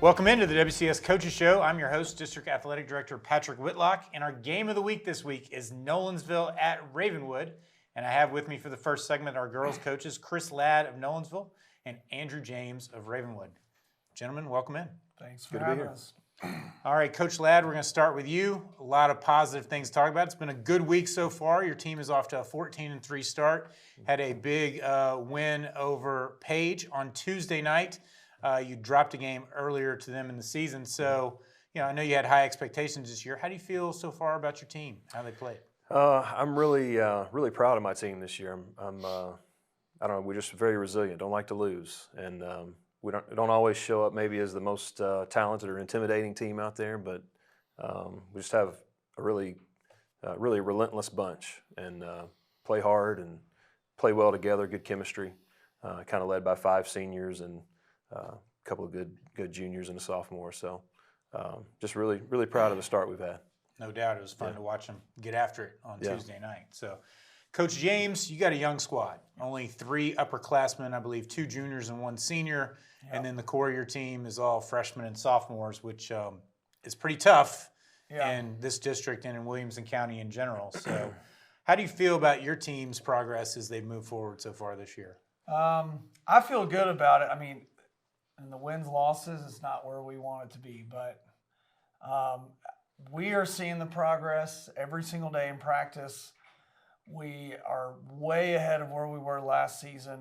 Welcome into the WCS Coaches Show. I'm your host, District Athletic Director Patrick Whitlock, and our game of the week this week is Nolensville at Ravenwood. And I have with me for the first segment our girls coaches, Chris Ladd of Nolensville and Andrew James of Ravenwood. Gentlemen, welcome in. Thanks for having us. All right, Coach Ladd, we're going to start with you. A lot of positive things to talk about. It's been a good week so far. Your team is off to a 14-3 start. Had a big win over Page on Tuesday night. You dropped a game earlier to them in the season. So, I know you had high expectations this year. How do you feel so far about your team, how they played? I'm really proud of my team this year. I don't know, we're just very resilient, don't like to lose. And we don't always show up maybe as the most talented or intimidating team out there, but we just have a really relentless bunch and play hard and play well together, good chemistry, kind of led by 5 seniors and a couple of good juniors and a sophomore. So just really proud of the start we've had. No doubt. It was fun to watch them get after it on Tuesday night. So, Coach James, you got a young squad. Only 3 upperclassmen, I believe 2 juniors and 1 senior. Yep. And then the core of your team is all freshmen and sophomores, which is pretty tough in this district and in Williamson County in general. So how do you feel about your team's progress as they've moved forward so far this year? I feel good about it. I mean, in the wins, losses, it's not where we want it to be, but we are seeing the progress every single day in practice. We are way ahead of where we were last season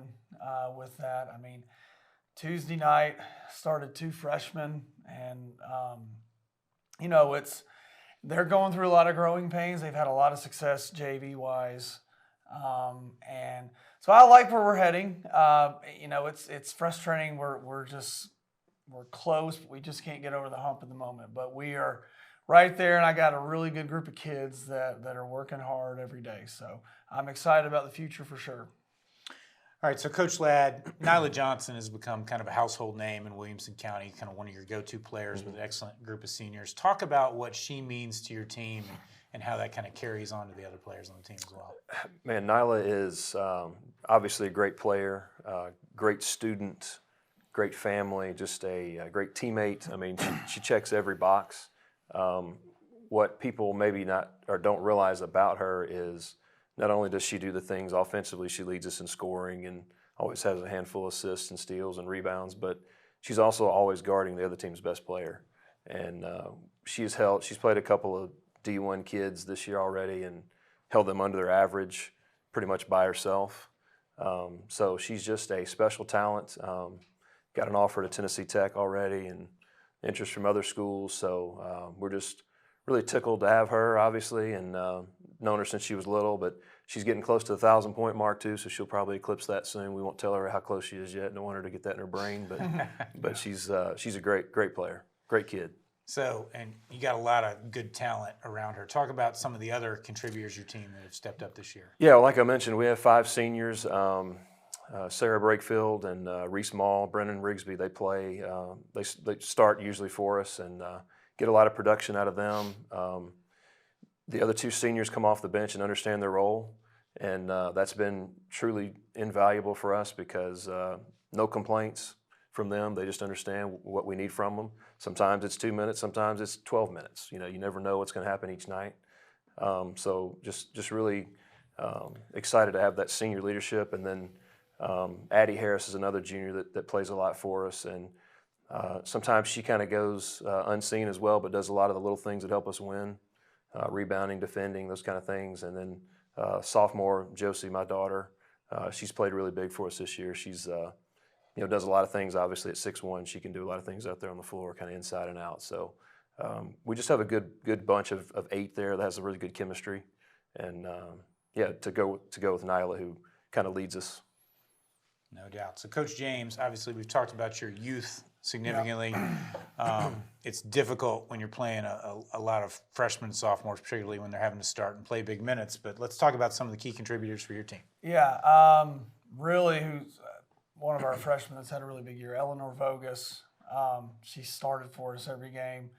with that. I mean, Tuesday night started 2 freshmen, and they're going through a lot of growing pains. They've had a lot of success JV-wise, and so I like where we're heading. It's frustrating. We're close, but we just can't get over the hump at the moment. But we are right there, and I got a really good group of kids that are working hard every day. So I'm excited about the future for sure. All right, so Coach Ladd, Nyla Johnson has become kind of a household name in Williamson County, kind of one of your go-to players with an excellent group of seniors. Talk about what she means to your team and how that kind of carries on to the other players on the team as well. Man, Nyla is obviously a great player, great student, great family, just a great teammate. I mean, she checks every box. What people maybe not or don't realize about her is not only does she do the things offensively, she leads us in scoring and always has a handful of assists and steals and rebounds, but she's also always guarding the other team's best player. And she's played a couple of D1 kids this year already and held them under their average pretty much by herself. So she's just a special talent. Got an offer to Tennessee Tech already and interest from other schools. So we're just really tickled to have her, obviously, and known her since she was little, but she's getting close to the 1,000-point mark too, so she'll probably eclipse that soon. We won't tell her how close she is yet. Don't want her to get that in her brain, but she's a great player, great kid. So, and you got a lot of good talent around her. Talk about some of the other contributors to your team that have stepped up this year. Yeah, well, like I mentioned, we have 5 seniors. Sarah Brakefield and Reese Mall, Brennan Rigsby, they play. They start usually for us and get a lot of production out of them. The other 2 seniors come off the bench and understand their role, and that's been truly invaluable for us because no complaints from them. They just understand what we need from them. Sometimes it's 2 minutes, sometimes it's 12 minutes. You never know what's going to happen each night. So just really excited to have that senior leadership. And then Addie Harris is another junior that plays a lot for us. And sometimes she kind of goes unseen as well, but does a lot of the little things that help us win, rebounding, defending, those kind of things. And then sophomore Josie, my daughter, she's played really big for us this year. She's does a lot of things. Obviously, at 6'1", she can do a lot of things out there on the floor, kind of inside and out. So we just have a good bunch of 8 there that has a really good chemistry, and to go with Nyla, who kind of leads us. No doubt. So, Coach James, obviously we've talked about your youth significantly. It's difficult when you're playing a lot of freshmen and sophomores, particularly when they're having to start and play big minutes. But let's talk about some of the key contributors for your team. Yeah, really, who's one of our freshmen that's had a really big year, Eleanor Vogus. She started for us every game.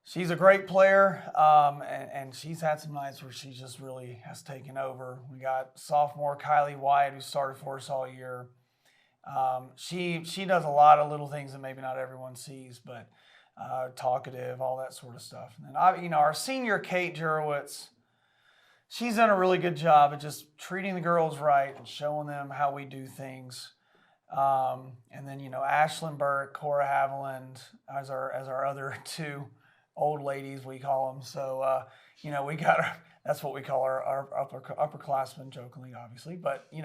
She's a great player, and she's had some nights where she just really has taken over. We got sophomore Kylie White, who started for us all year. She does a lot of little things that maybe not everyone sees, but talkative, all that sort of stuff. And then our senior Kate Jurowitz, she's done a really good job of just treating the girls right and showing them how we do things. And then Ashlyn Burke, Cora Haviland as our other two old ladies, we call them. So we got that's what we call our upperclassmen, jokingly, obviously. But they've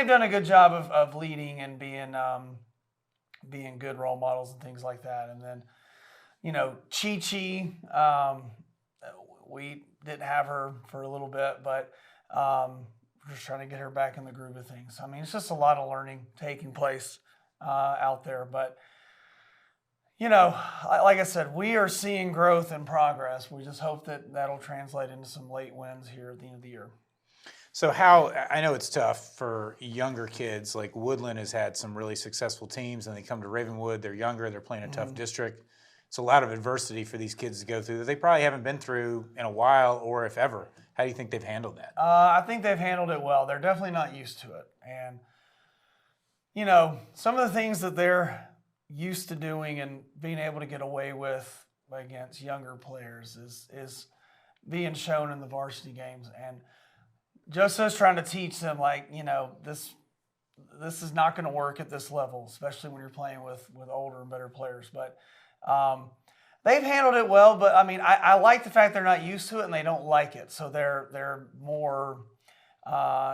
done a good job of leading and being good role models and things like that. And then Chi-Chi, we didn't have her for a little bit, but we're just trying to get her back in the groove of things. I mean, it's just a lot of learning taking place out there. But, like I said, we are seeing growth and progress. We just hope that that'll translate into some late wins here at the end of the year. So I know it's tough for younger kids. Like Woodland has had some really successful teams, and they come to Ravenwood. They're younger. They're playing a tough district. It's a lot of adversity for these kids to go through that they probably haven't been through in a while, or if ever. How do you think they've handled that? I think they've handled it well. They're definitely not used to it. And, some of the things that they're used to doing and being able to get away with against younger players is being shown in the varsity games. And just us trying to teach them, this is not going to work at this level, especially when you're playing with older and better players. But they've handled it well, but I like the fact they're not used to it and they don't like it, so they're more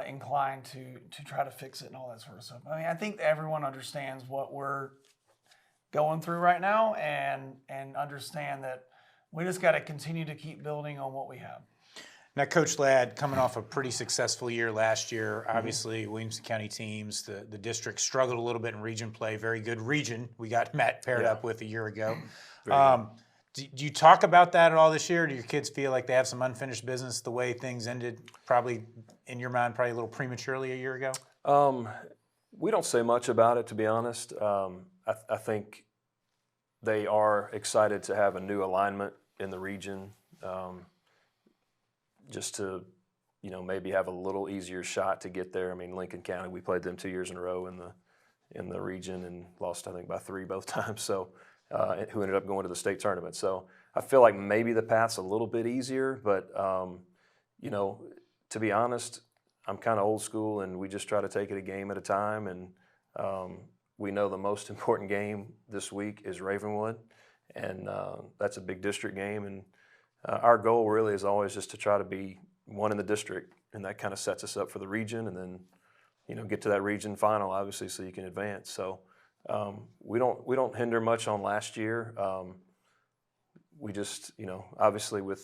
inclined to try to fix it and all that sort of stuff. I think everyone understands what we're going through right now and understand that we just got to continue to keep building on what we have. Now, Coach Ladd, coming off a pretty successful year last year, obviously Williamson County teams, the district struggled a little bit in region play. Very good region we got Matt paired up with a year ago. Do you talk about that at all this year? Do your kids feel like they have some unfinished business the way things ended, probably in your mind, probably a little prematurely a year ago? We don't say much about it, to be honest. I think they are excited to have a new alignment in the region. Just to, maybe have a little easier shot to get there. Lincoln County, we played them 2 years in a row in the region and lost, I think, by 3 both times. So, who ended up going to the state tournament. So I feel like maybe the path's a little bit easier, but to be honest, I'm kind of old school, and we just try to take it a game at a time. And we know the most important game this week is Ravenwood, and that's a big district game. And our goal really is always just to try to be one in the district, and that kind of sets us up for the region, and then get to that region final, obviously, so you can advance. So we don't hinder much on last year. We just obviously when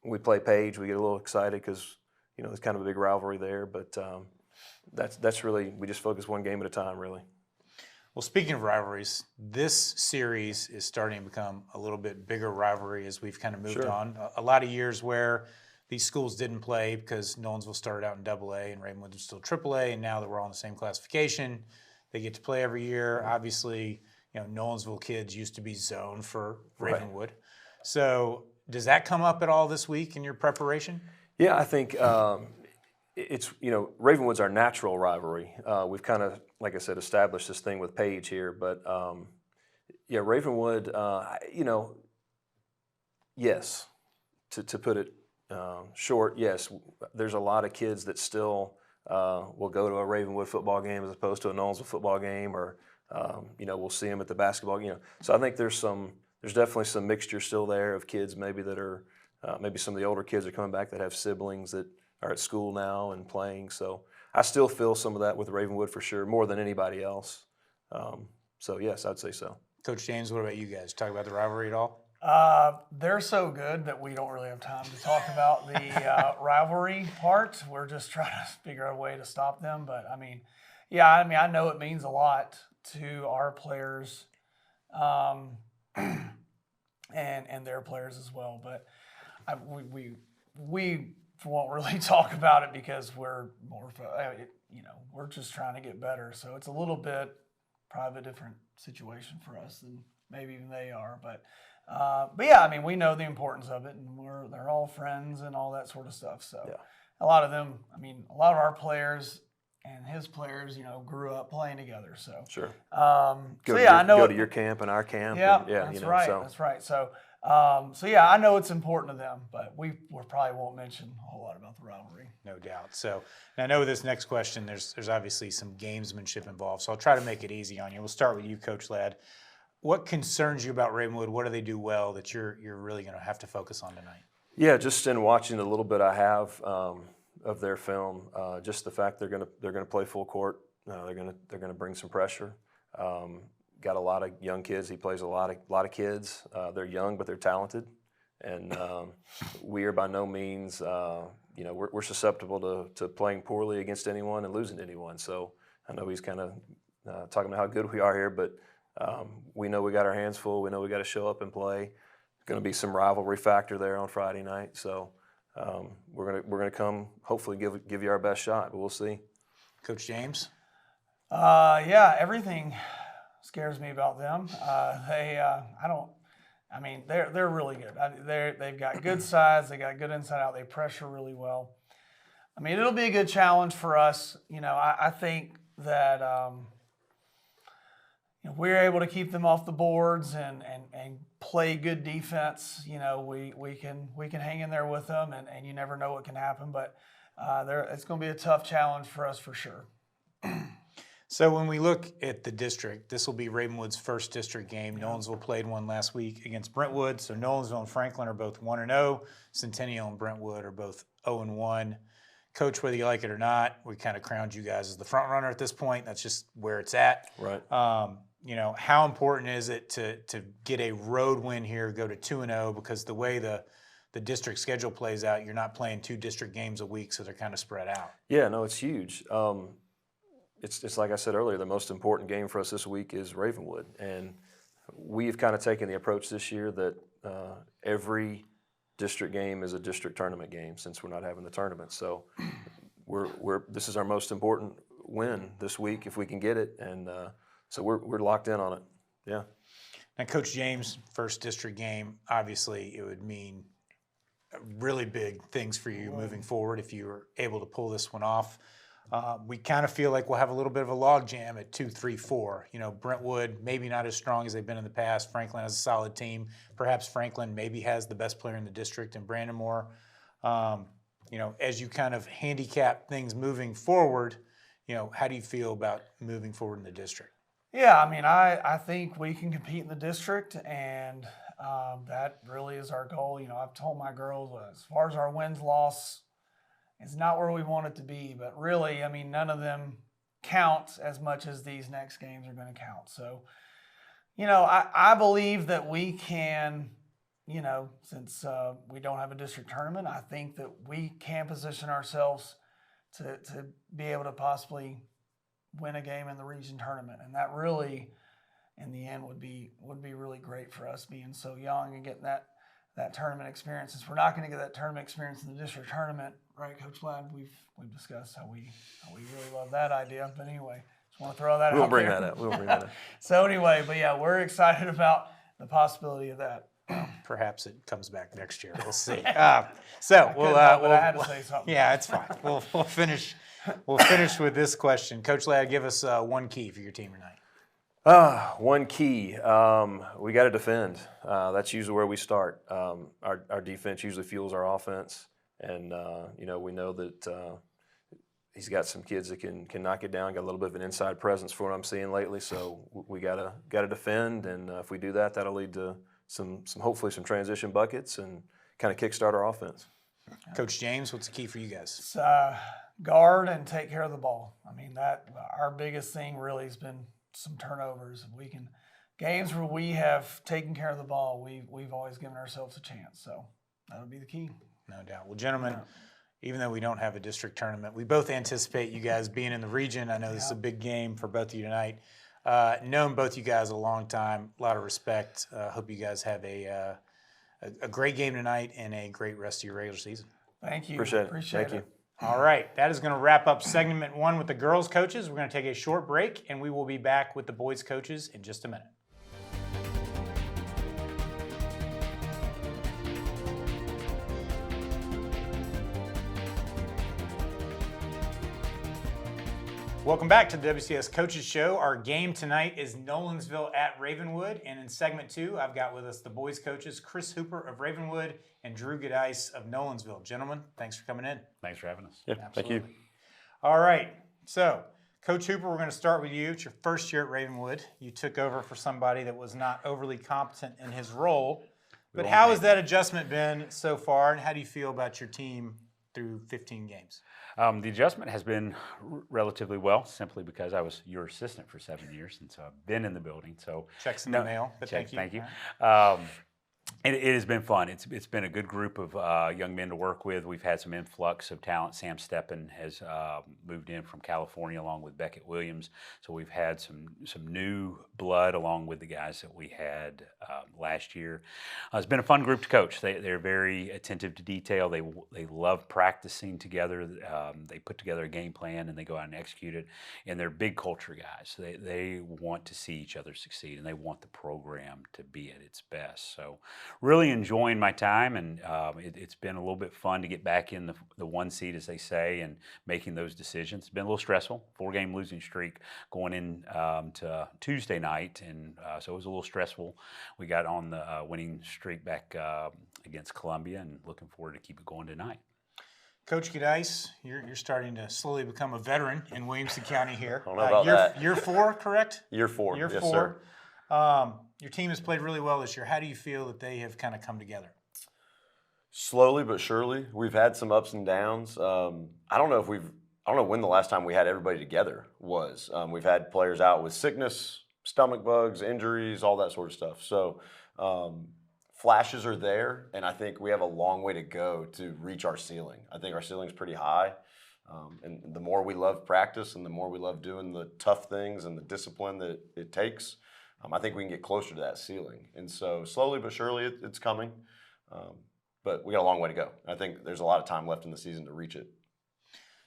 we play Page, we get a little excited because there's kind of a big rivalry there. But that's really, we just focus one game at a time, really. Well, speaking of rivalries, this series is starting to become a little bit bigger rivalry as we've kind of moved on. A lot of years where these schools didn't play because Nolensville started out in AA and Ravenwood was still AAA, and now that we're all in the same classification, they get to play every year. Obviously, Nolensville kids used to be zoned for Ravenwood. Right. So does that come up at all this week in your preparation? Yeah, I think it's, Ravenwood's our natural rivalry. We've kind of, like I said, established this thing with Page here, but Ravenwood, yes, to put it short, yes, there's a lot of kids that still will go to a Ravenwood football game as opposed to a Nolensville football game, or we'll see them at the basketball. So I think there's definitely some mixture still there of kids maybe that are maybe some of the older kids are coming back that have siblings that are at school now and playing. So I still feel some of that with Ravenwood for sure, more than anybody else. So yes, I'd say so. Coach James, what about you guys? Talk about the rivalry at all? They're so good that we don't really have time to talk about the rivalry part. We're just trying to figure out a way to stop them. But I know it means a lot to our players, and their players as well. But we won't really talk about it because we're more, we're just trying to get better. So it's a little bit probably a different situation for us than maybe even they are. But we know the importance of it, and they're all friends and all that sort of stuff. So a lot of them, a lot of our players and his players, grew up playing together. So Sure. I know go to your camp and our camp. Yeah, and, yeah, that's you know, right. so. That's right. So, I know it's important to them, but we probably won't mention a whole lot about the rivalry. No doubt. So I know with this next question, there's obviously some gamesmanship involved. So I'll try to make it easy on you. We'll start with you, Coach Ladd. What concerns you about Ravenwood? What do they do well that you're really going to have to focus on tonight? Yeah, just in watching the little bit I have of their film, just the fact they're gonna play full court. They're gonna bring some pressure. Got a lot of young kids. He plays a lot of kids. They're young, but they're talented, and we are by no means. We're susceptible to playing poorly against anyone and losing to anyone. So I know he's kind of talking about how good we are here, but we know we got our hands full. We know we got to show up and play. Going to be some rivalry factor there on Friday night. So we're gonna come. Hopefully, give you our best shot, but we'll see. Coach James. Everything scares me about them. They're really good. They've got good size. They got good inside out. They pressure really well. I mean, it'll be a good challenge for us. I think that we're able to keep them off the boards and play good defense. We can hang in there with them, and you never know what can happen. But it's going to be a tough challenge for us for sure. So when we look at the district, this will be Ravenwood's first district game. Nolensville played one last week against Brentwood. So Nolensville and Franklin are both 1-0. Centennial and Brentwood are both 0-1. Coach, whether you like it or not, we kind of crowned you guys as the front runner at this point. That's just where it's at. Right. How important is it to get a road win here, go to 2-0, because the way the district schedule plays out, you're not playing 2 district games a week, so they're kind of spread out. Yeah, no, it's huge. It's like I said earlier, the most important game for us this week is Ravenwood, and we've kind of taken the approach this year that every district game is a district tournament game since we're not having the tournament. So this is our most important win this week if we can get it, and so we're locked in on it. Yeah. Now, Coach James, first district game, obviously it would mean really big things for you moving forward if you were able to pull this one off. We kind of feel like we'll have a little bit of a logjam at 2, 3, 4. Brentwood maybe not as strong as they've been in the past. Franklin has a solid team. Perhaps Franklin maybe has the best player in the district in Brandon Moore. As you kind of handicap things moving forward, how do you feel about moving forward in the district? Yeah, I think we can compete in the district, and that really is our goal. I've told my girls as far as our wins-loss, it's not where we want it to be, but really, none of them count as much as these next games are going to count. So, I believe that we can, since we don't have a district tournament, I think that we can position ourselves to be able to possibly win a game in the region tournament. And that really, in the end, would be really great for us being so young and getting that tournament experience. Since we're not going to get that tournament experience in the district tournament, right, Coach Ladd? We've discussed how we really love that idea. But anyway, just want to throw that out there. We'll bring that up. So anyway, but yeah, we're excited about the possibility of that. Perhaps it comes back next year. We'll see. But I had to say something. Yeah, it's fine. We'll finish. We'll finish with this question. Coach Ladd, give us one key for your team tonight. One key, we got to defend. That's usually where we start. Our defense usually fuels our offense, and we know that he's got some kids that can knock it down. Got a little bit of an inside presence for what I'm seeing lately. So we gotta defend, and if we do that, that'll lead to some hopefully some transition buckets and kind of kickstart our offense. Coach James, what's the key for you guys? It's, guard and take care of the ball. That our biggest thing really has been some turnovers. Games where we have taken care of the ball, we've always given ourselves a chance. So that'll be the key. No doubt. Well, gentlemen, even though we don't have a district tournament, we both anticipate you guys being in the region. I know this is a big game for both of you tonight. Known both you guys a long time, a lot of respect. Hope you guys have a great game tonight and a great rest of your regular season. Thank you. Appreciate it. Thank you. All right, that is going to wrap up segment 1 with the girls' coaches. We're going to take a short break, and we will be back with the boys' coaches in just a minute. Welcome back to the WCS Coaches Show. Our game tonight is Nolensville at Ravenwood. And in segment 2, I've got with us the boys coaches, Chris Hooper of Ravenwood and Drew Goodice of Nolensville. Gentlemen, thanks for coming in. Thanks for having us. Yeah, thank you. All right. So, Coach Hooper, we're going to start with you. It's your first year at Ravenwood. You took over for somebody that was not overly competent in his role. But how has that adjustment been so far, and how do you feel about your team through 15 games? The adjustment has been relatively well, simply because I was your assistant for 7 years, and so I've been in the building. So checks in the mail, but thank you. Thank you. It has been fun. It's been a good group of young men to work with. We've had some influx of talent. Sam Steppen has moved in from California along with Beckett Williams. So we've had some new blood along with the guys that we had last year. It's been a fun group to coach. They're very attentive to detail. They love practicing together. They put together a game plan and they go out and execute it. And they're big culture guys. They want to see each other succeed and they want the program to be at its best. So really enjoying my time, and it's been a little bit fun to get back in the one seed, as they say, and making those decisions. It's been a little stressful, 4-game losing streak going in to Tuesday night, and so it was a little stressful. We got on the winning streak back against Columbia, and looking forward to keep it going tonight. Coach Goodice, you're starting to slowly become a veteran in Williamson County here. I don't know about that. Year 4, correct? Year 4. Year yes, 4. Sir. Your team has played really well this year. How do you feel that they have kind of come together? Slowly but surely, we've had some ups and downs. I don't know when the last time we had everybody together was. We've had players out with sickness, stomach bugs, injuries, all that sort of stuff. So flashes are there, and I think we have a long way to go to reach our ceiling. I think our ceiling's pretty high. And the more we love practice and the more we love doing the tough things and the discipline that it takes, I think we can get closer to that ceiling. And so slowly but surely it's coming. But we got a long way to go. I think there's a lot of time left in the season to reach it.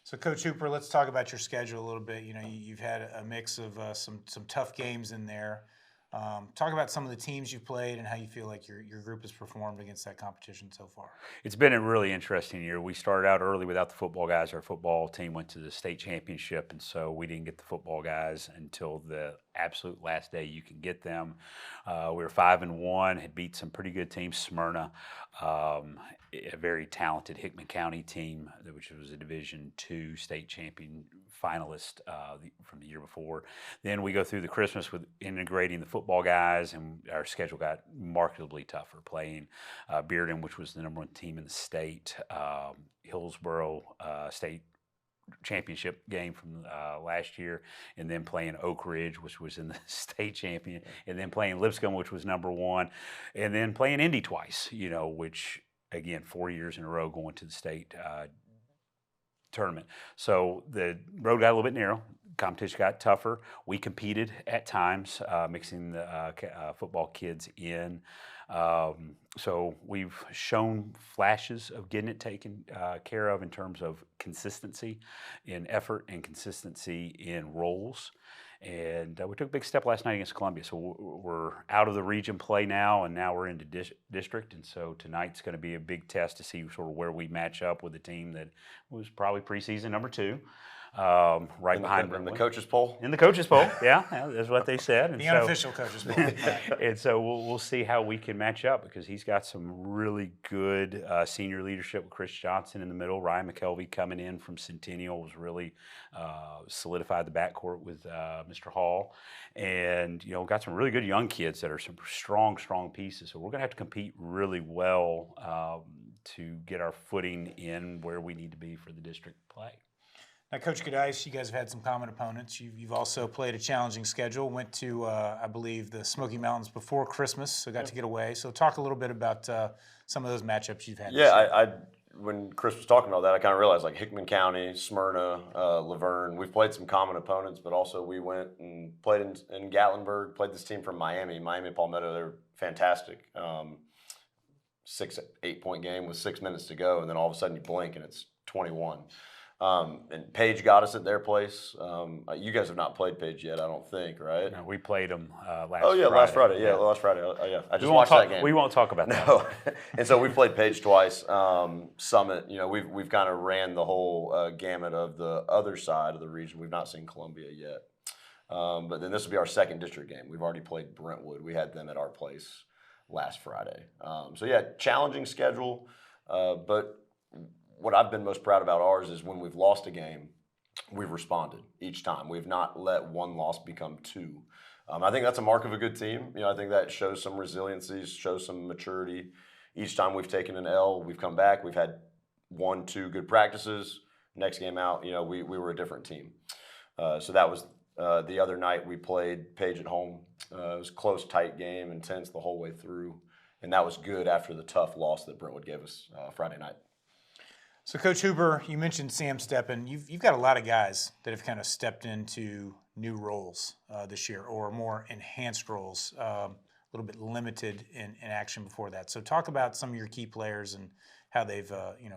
So, Coach Hooper, let's talk about your schedule a little bit. You know, you've had a mix of some tough games in there. Talk about some of the teams you've played and how you feel like your group has performed against that competition so far. It's been a really interesting year. We started out early without the football guys. Our football team went to the state championship, and so we didn't get the football guys until the absolute last day you can get them. We were 5-1, had beat some pretty good teams, Smyrna, a very talented Hickman County team, which was a Division II state champion finalist from the year before. Then we go through the Christmas with integrating the football guys, and our schedule got markedly tougher, playing Bearden, which was the #1 team in the state, Hillsboro State championship game from last year, and then playing Oak Ridge, which was in the state champion, and then playing Lipscomb, which was #1, and then playing Indy twice, which, again, 4 years in a row going to the state tournament. So the road got a little bit narrow. Competition got tougher. We competed at times, mixing the football kids in. So we've shown flashes of getting it taken care of in terms of consistency in effort and consistency in roles. And we took a big step last night against Columbia. So we're out of the region play now, and now we're into district. And so tonight's going to be a big test to see sort of where we match up with a team that was probably preseason #2. Right behind in the coaches poll. In the coaches poll, yeah, that's what they said. And the unofficial coaches poll. And so we'll see how we can match up, because he's got some really good senior leadership with Chris Johnson in the middle. Ryan McKelvey coming in from Centennial was really solidified the backcourt with Mr. Hall, and got some really good young kids that are some strong pieces. So we're going to have to compete really well to get our footing in where we need to be for the district play. Now, Coach Goodice, you guys have had some common opponents. You've also played a challenging schedule. Went to, I believe, the Smoky Mountains before Christmas, so got to get away. So talk a little bit about some of those matchups you've had. Yeah, when Chris was talking about that, I kind of realized, like, Hickman County, Smyrna, Laverne, we've played some common opponents, but also we went and played in Gatlinburg, played this team from Miami Palmetto. They're fantastic. 6-8 point game with 6 minutes to go, and then all of a sudden you blink and it's 21. And Page got us at their place. You guys have not played Page yet, I don't think, right? No, we played them last. Oh yeah, Friday. last Friday. Yeah, last Friday. Yeah, I We just won't watched talk. that game. We won't talk about that. No, and so we played Page twice. Summit. We've kind of ran the whole gamut of the other side of the region. We've not seen Columbia yet, but then this will be our second district game. We've already played Brentwood. We had them at our place last Friday. So yeah, challenging schedule, but what I've been most proud about ours is when we've lost a game, we've responded each time. We've not let one loss become two. I think that's a mark of a good team. I think that shows some resiliency, shows some maturity. Each time we've taken an L, we've come back. We've had 1-2 good practices. Next game out, we were a different team. So that was the other night we played Page at home. It was a close, tight game, intense the whole way through. And that was good after the tough loss that Brentwood gave us Friday night. So, Coach Huber, you mentioned Sam stepping. You've got a lot of guys that have kind of stepped into new roles this year, or more enhanced roles, a little bit limited in action before that. So, talk about some of your key players and how they've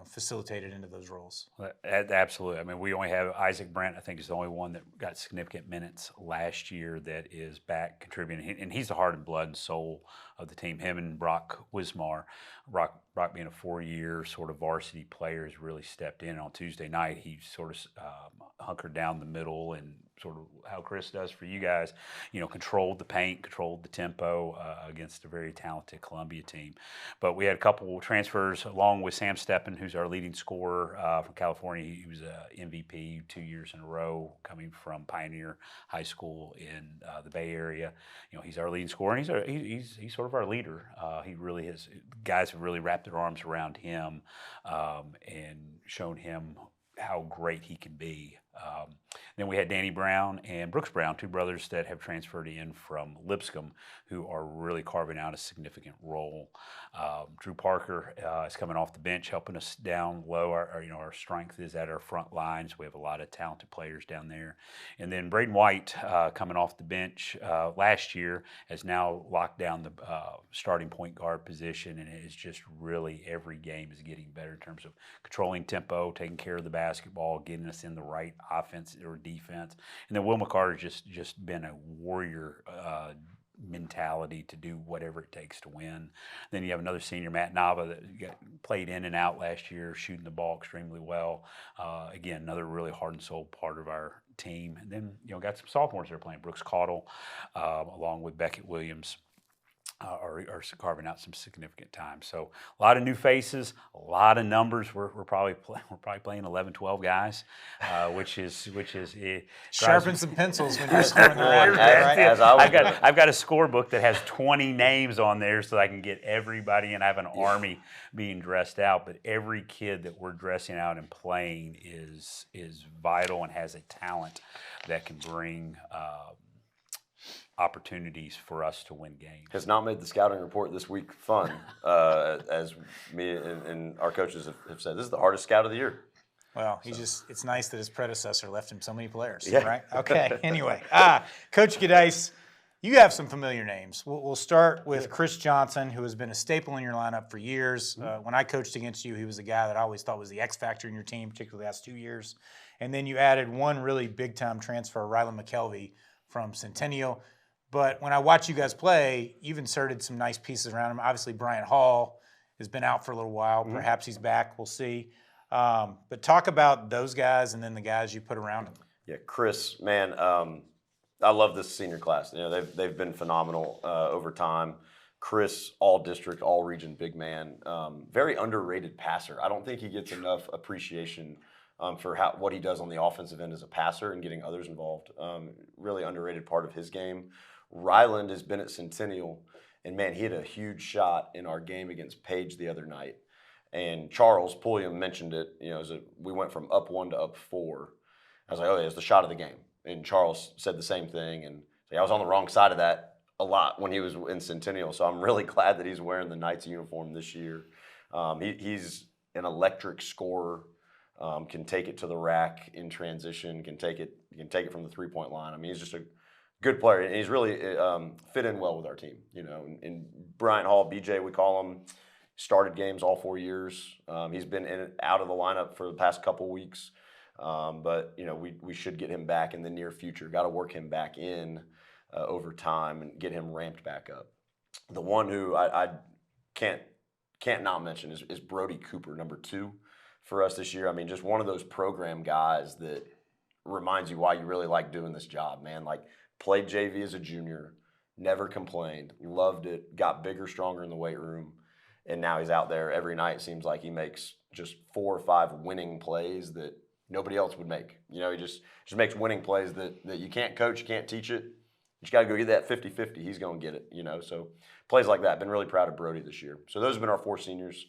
facilitated into those roles. Absolutely. I mean, we only have Isaac Brent. I think is the only one that got significant minutes last year that is back contributing, and he's the heart and blood and soul of the team. Him and Brock Wismar. Brock being a 4-year sort of varsity player has really stepped in. On Tuesday night, he sort of hunkered down the middle and sort of how Chris does for you guys, controlled the paint, controlled the tempo against a very talented Columbia team. But we had a couple transfers along with Sam Steppen, who's our leading scorer from California. He was an MVP 2 years in a row coming from Pioneer High School in the Bay Area. He's our leading scorer, and he's sort of our leader. He really has. Guys have really wrapped their arms around him and shown him how great he can be. Then we had Danny Brown and Brooks Brown, two brothers that have transferred in from Lipscomb, who are really carving out a significant role. Drew Parker is coming off the bench, helping us down low. Our strength is at our front lines. We have a lot of talented players down there. And then Braden White, coming off the bench last year, has now locked down the starting point guard position, and it is just really every game is getting better in terms of controlling tempo, taking care of the basketball, getting us in the right offense or defense. And then Will McCarter's just been a warrior mentality to do whatever it takes to win. Then you have another senior, Matt Nava, that played in and out last year, shooting the ball extremely well. Again, another really heart and soul part of our team. And then got some sophomores that are playing. Brooks Caudle, along with Beckett Williams. Are carving out some significant time. So a lot of new faces, a lot of numbers. We're probably playing 11, 12 guys, which is Sharpen some pencils when you're scoring the right. I've got a scorebook that has 20 names on there, so I can get everybody, and I have an army being dressed out. But every kid that we're dressing out and playing is vital and has a talent that can bring opportunities for us to win games. Has not made the scouting report this week fun, as me and our coaches have said. This is the hardest scout of the year. Well, it's nice that his predecessor left him so many players, yeah. Right? Okay, anyway. Coach Giudice, you have some familiar names. We'll start with Chris Johnson, who has been a staple in your lineup for years. When I coached against you, he was a guy that I always thought was the X factor in your team, particularly the last 2 years. And then you added one really big-time transfer, Rylan McKelvey from Centennial. But when I watch you guys play, you've inserted some nice pieces around him. Obviously, Brian Hall has been out for a little while. Perhaps he's back. We'll see. But talk about those guys and then the guys you put around him. Yeah, Chris, man, I love this senior class. They've been phenomenal over time. Chris, all district, all region, big man. Very underrated passer. I don't think he gets enough appreciation for what he does on the offensive end as a passer and getting others involved. Really underrated part of his game. Ryland has been at Centennial, and man, he had a huge shot in our game against Page the other night. And Charles Pulliam mentioned it. We went from up 1 to up 4. I was like, oh, yeah, it's the shot of the game. And Charles said the same thing. And I was on the wrong side of that a lot when he was in Centennial. So I'm really glad that he's wearing the Knights uniform this year. He's an electric scorer. Can take it to the rack in transition. Can take it from the 3-point line. I mean, he's just a good player, and he's really fit in well with our team. And Bryant Hall, BJ, we call him, started games all 4 years. He's been in and out of the lineup for the past couple weeks. But we should get him back in the near future. Got to work him back in over time and get him ramped back up. The one who I can't not mention is Brody Cooper, number 2 for us this year. I mean, just one of those program guys that reminds you why you really like doing this job, man. Like, played JV as a junior, never complained, loved it, got bigger, stronger in the weight room, and now he's out there every night. Seems like he makes just 4 or 5 winning plays that nobody else would make. He just makes winning plays that you can't coach, you can't teach it. You just got to go get that 50-50. He's going to get it, So plays like that. Been really proud of Brody this year. So those have been our 4 seniors.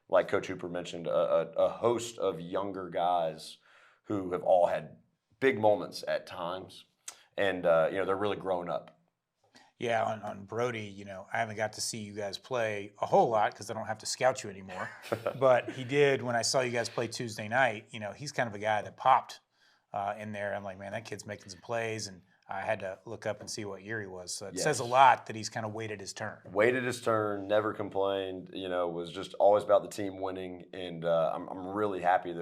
Like Coach Hooper mentioned, a host of younger guys who have all had big moments at times. And, they're really growing up. Yeah, on Brody, I haven't got to see you guys play a whole lot because I don't have to scout you anymore. But he did when I saw you guys play Tuesday night. He's kind of a guy that popped in there. I'm like, man, that kid's making some plays, and I had to look up and see what year he was. So it says a lot that he's kind of waited his turn. Waited his turn, never complained. Was just always about the team winning, and I'm really happy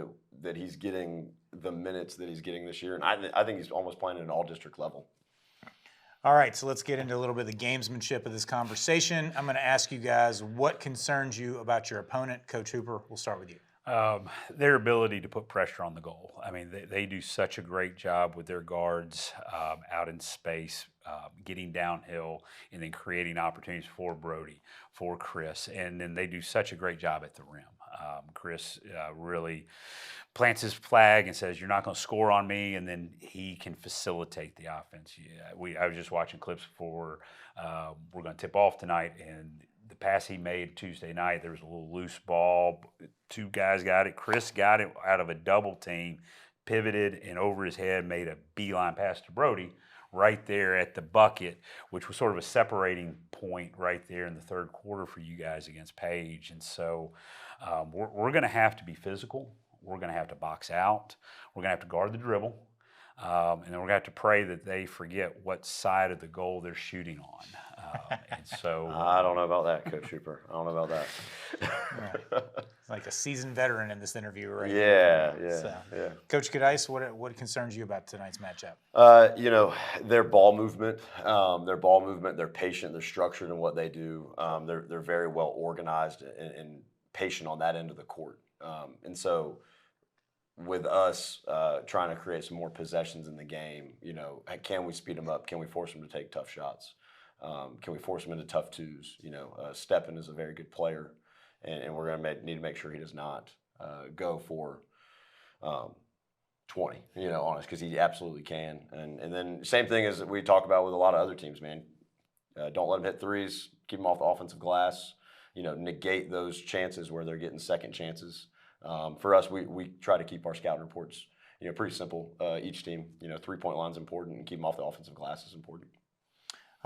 that he's getting the minutes that he's getting this year, and I think he's almost playing at an all-district level. All right, so let's get into a little bit of the gamesmanship of this conversation. I'm going to ask you guys what concerns you about your opponent. Coach Hooper, we'll start with you. Their ability to put pressure on the goal. I mean, they do such a great job with their guards out in space, getting downhill, and then creating opportunities for Brody, for Chris. And then they do such a great job at the rim. Chris really plants his flag and says, "You're not going to score on me," and then he can facilitate the offense. I was just watching clips before we're going to tip off tonight, and the pass he made Tuesday night, there was a little loose ball. 2 guys got it. Chris got it out of a double team, pivoted, and over his head made a beeline pass to Brody right there at the bucket, which was sort of a separating point right there in the third quarter for you guys against Page. And so we're going to have to be physical. We're going to have to box out. We're going to have to guard the dribble. And then we're going to have to pray that they forget what side of the goal they're shooting on. And so I don't know about that, Coach Hooper. I don't know about that. It's like a seasoned veteran in this interview, right? Yeah. Coach Gadice, what concerns you about tonight's matchup? Their ball movement, they're patient, they're structured in what they do. They're very well organized and patient on that end of the court. And so with us trying to create some more possessions in the game, can we speed them up? Can we force them to take tough shots? Can we force him into tough twos? Steppen is a very good player, and we're going to need to make sure he does not go for 20, on us, because he absolutely can. And then same thing as we talk about with a lot of other teams, man. Don't let them hit threes. Keep them off the offensive glass. Negate those chances where they're getting second chances. For us, we try to keep our scouting reports, pretty simple. Each team, 3-point line is important, and keep them off the offensive glass is important.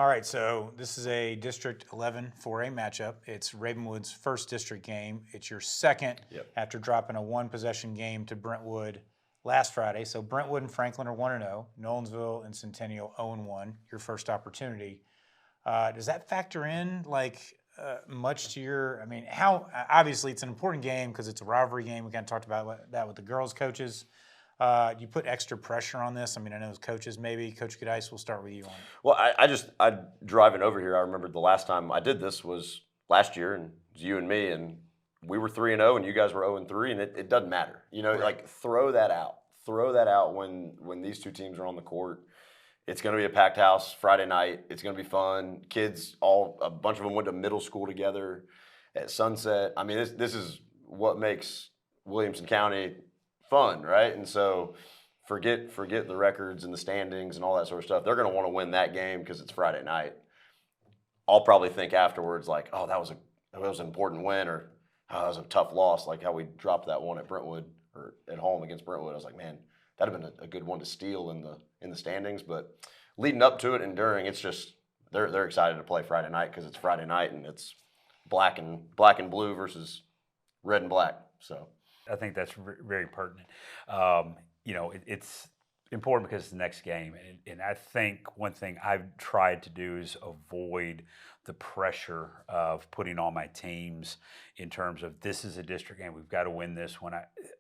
All right, so this is a District 11 4A matchup. It's Ravenwood's first district game. It's your second after dropping a 1-possession game to Brentwood last Friday. So Brentwood and Franklin are 1-0. Nolensville and Centennial 0-1. Your first opportunity. Does that factor in much to your? I mean, how obviously it's an important game because it's a rivalry game. We kind of talked about that with the girls' coaches. Do you put extra pressure on this? I mean, I know as coaches, maybe Coach Gadice, we'll start with you on it. Well, I driving over here, I remember the last time I did this was last year, and it was you and me, and we were 3-0, and you guys were 0-3, and it doesn't matter. Right. Throw that out. Throw that out when these two teams are on the court. It's going to be a packed house Friday night. It's going to be fun. Kids, a bunch of them went to middle school together at Sunset. I mean, this is what makes Williamson County fun, right? And so forget the records and the standings and all that sort of stuff. They're going to want to win that game because it's Friday night. I'll probably think afterwards like, oh, that was an important win, or oh, that was a tough loss, like how we dropped that one at Brentwood or at home against Brentwood. I was like, man, that'd have been a good one to steal in the standings. But leading up to it and during, it's just they're excited to play Friday night because it's Friday night and it's black and blue versus red and black. So. I think that's very pertinent. It's important because it's the next game. And I think one thing I've tried to do is avoid the pressure of putting on my teams in terms of this is a district game, we've got to win this.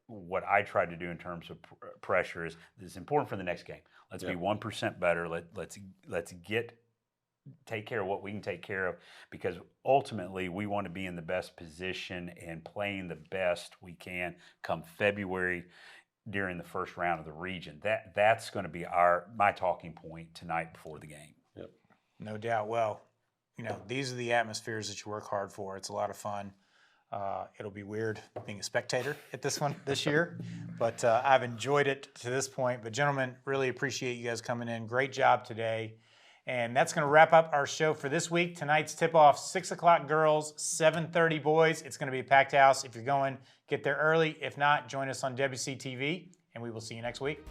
What I try to do in terms of pressure is it's important for the next game. Let's be 1% better. Let's take care of what we can take care of, because ultimately we want to be in the best position and playing the best we can come February during the first round of the region. That's going to be my talking point tonight before the game. Yep. No doubt. Well, these are the atmospheres that you work hard for. It's a lot of fun. It'll be weird being a spectator at this one this year, but I've enjoyed it to this point. But gentlemen, really appreciate you guys coming in. Great job today. And that's going to wrap up our show for this week. Tonight's tip-off, 6 o'clock girls, 7:30 boys. It's going to be a packed house. If you're going, get there early. If not, join us on WCTV, and we will see you next week.